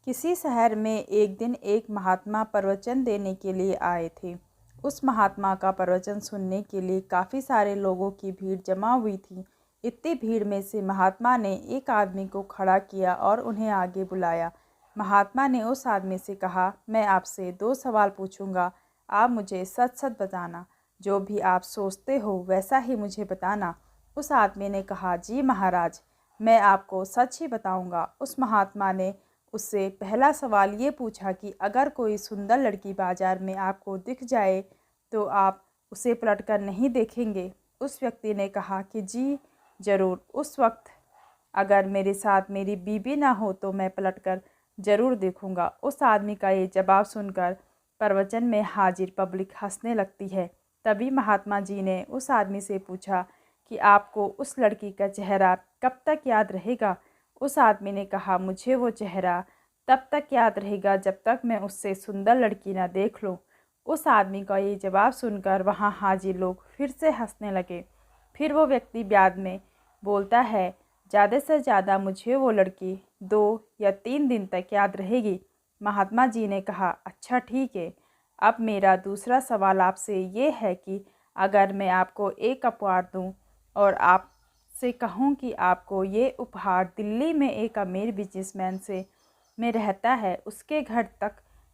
किसी शहर में एक दिन एक महात्मा प्रवचन देने के लिए आए थे। उस महात्मा का प्रवचन सुनने के लिए काफ़ी सारे लोगों की भीड़ जमा हुई थी। इतनी भीड़ में से महात्मा ने एक आदमी को खड़ा किया और उन्हें आगे बुलाया। महात्मा ने उस आदमी से कहा, मैं आपसे 2 सवाल पूछूंगा, आप मुझे सच सच बताना। जो भी आप सोचते हो वैसा ही मुझे बताना। उस आदमी ने कहा, जी महाराज, मैं आपको सच ही बताऊंगा। उस महात्मा ने उससे पहला सवाल ये पूछा कि अगर कोई सुंदर लड़की बाज़ार में आपको दिख जाए तो आप उसे पलटकर नहीं देखेंगे। उस व्यक्ति ने कहा कि जी ज़रूर। उस वक्त अगर मेरे साथ मेरी बीवी ना हो तो मैं पलटकर ज़रूर देखूंगा। उस आदमी का ये जवाब सुनकर प्रवचन में हाजिर पब्लिक हंसने लगती है। तभी महात्मा जी ने उस आदमी से पूछा कि आपको उस लड़की का चेहरा कब तक याद रहेगा। उस आदमी ने कहा, मुझे वो चेहरा तब तक याद रहेगा जब तक मैं उससे सुंदर लड़की ना देख लूं। उस आदमी का ये जवाब सुनकर वहां हाजिर लोग फिर से हंसने लगे। फिर वो व्यक्ति बाद में बोलता है, ज़्यादा से ज़्यादा मुझे वो लड़की 2 या 3 दिन तक याद रहेगी। महात्मा जी ने कहा, अच्छा ठीक है। अब मेरा दूसरा सवाल आपसे ये है कि अगर मैं आपको एक उपहार दूँ और आप से कहूँ कि आपको ये उपहार दिल्ली में एक अमीर बिजनेसमैन से में रहता है उसके घर तक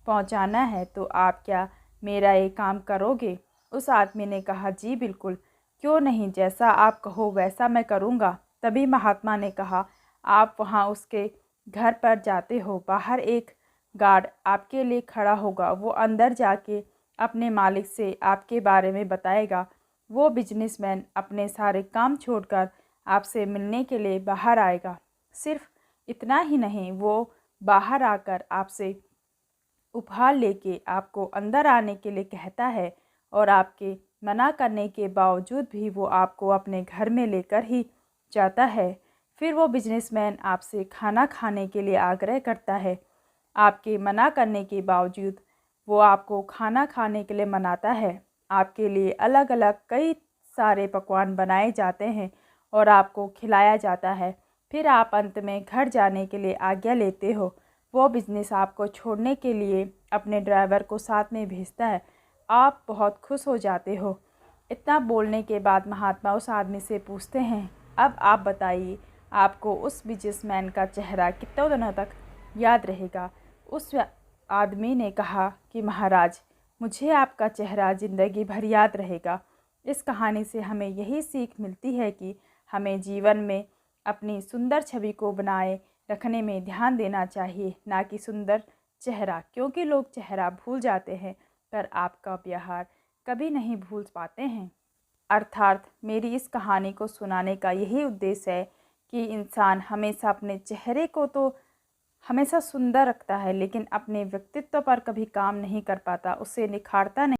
पहुंचाना है, तो आप क्या मेरा ये काम करोगे? उस आदमी ने कहा, जी बिल्कुल, क्यों नहीं, जैसा आप कहो वैसा मैं करूँगा। तभी महात्मा ने कहा, आप वहाँ उसके घर पर जाते हो, बाहर एक गार्ड आपके लिए खड़ा होगा। वो अंदर जाके अपने मालिक से आपके बारे में बताएगा। वो बिजनेसमैन अपने सारे काम छोड़कर आपसे मिलने के लिए बाहर आएगा। सिर्फ इतना ही नहीं, वो बाहर आकर आपसे उपहार लेके आपको अंदर आने के लिए कहता है और आपके मना करने के बावजूद भी वो आपको अपने घर में लेकर ही जाता है। फिर वो बिजनेसमैन आपसे खाना खाने के लिए आग्रह करता है। आपके मना करने के बावजूद वो आपको खाना खाने के लिए मनाता है। आपके लिए अलग अलग कई सारे पकवान बनाए जाते हैं और आपको खिलाया जाता है। फिर आप अंत में घर जाने के लिए आज्ञा लेते हो। वो बिजनेस आपको छोड़ने के लिए अपने ड्राइवर को साथ में भेजता है। आप बहुत खुश हो जाते हो। इतना बोलने के बाद महात्मा उस आदमी से पूछते हैं, अब आप बताइए, आपको उस बिजनेसमैन का चेहरा कितने दिनों तक याद रहेगा? उस आदमी ने कहा कि महाराज, मुझे आपका चेहरा ज़िंदगी भर याद रहेगा। इस कहानी से हमें यही सीख मिलती है कि हमें जीवन में अपनी सुंदर छवि को बनाए रखने में ध्यान देना चाहिए, ना कि सुंदर चेहरा, क्योंकि लोग चेहरा भूल जाते हैं पर आपका व्यवहार कभी नहीं भूल पाते हैं। अर्थात मेरी इस कहानी को सुनाने का यही उद्देश्य है कि इंसान हमेशा अपने चेहरे को तो हमेशा सुंदर रखता है, लेकिन अपने व्यक्तित्व पर कभी काम नहीं कर पाता, उसे निखारता नहीं।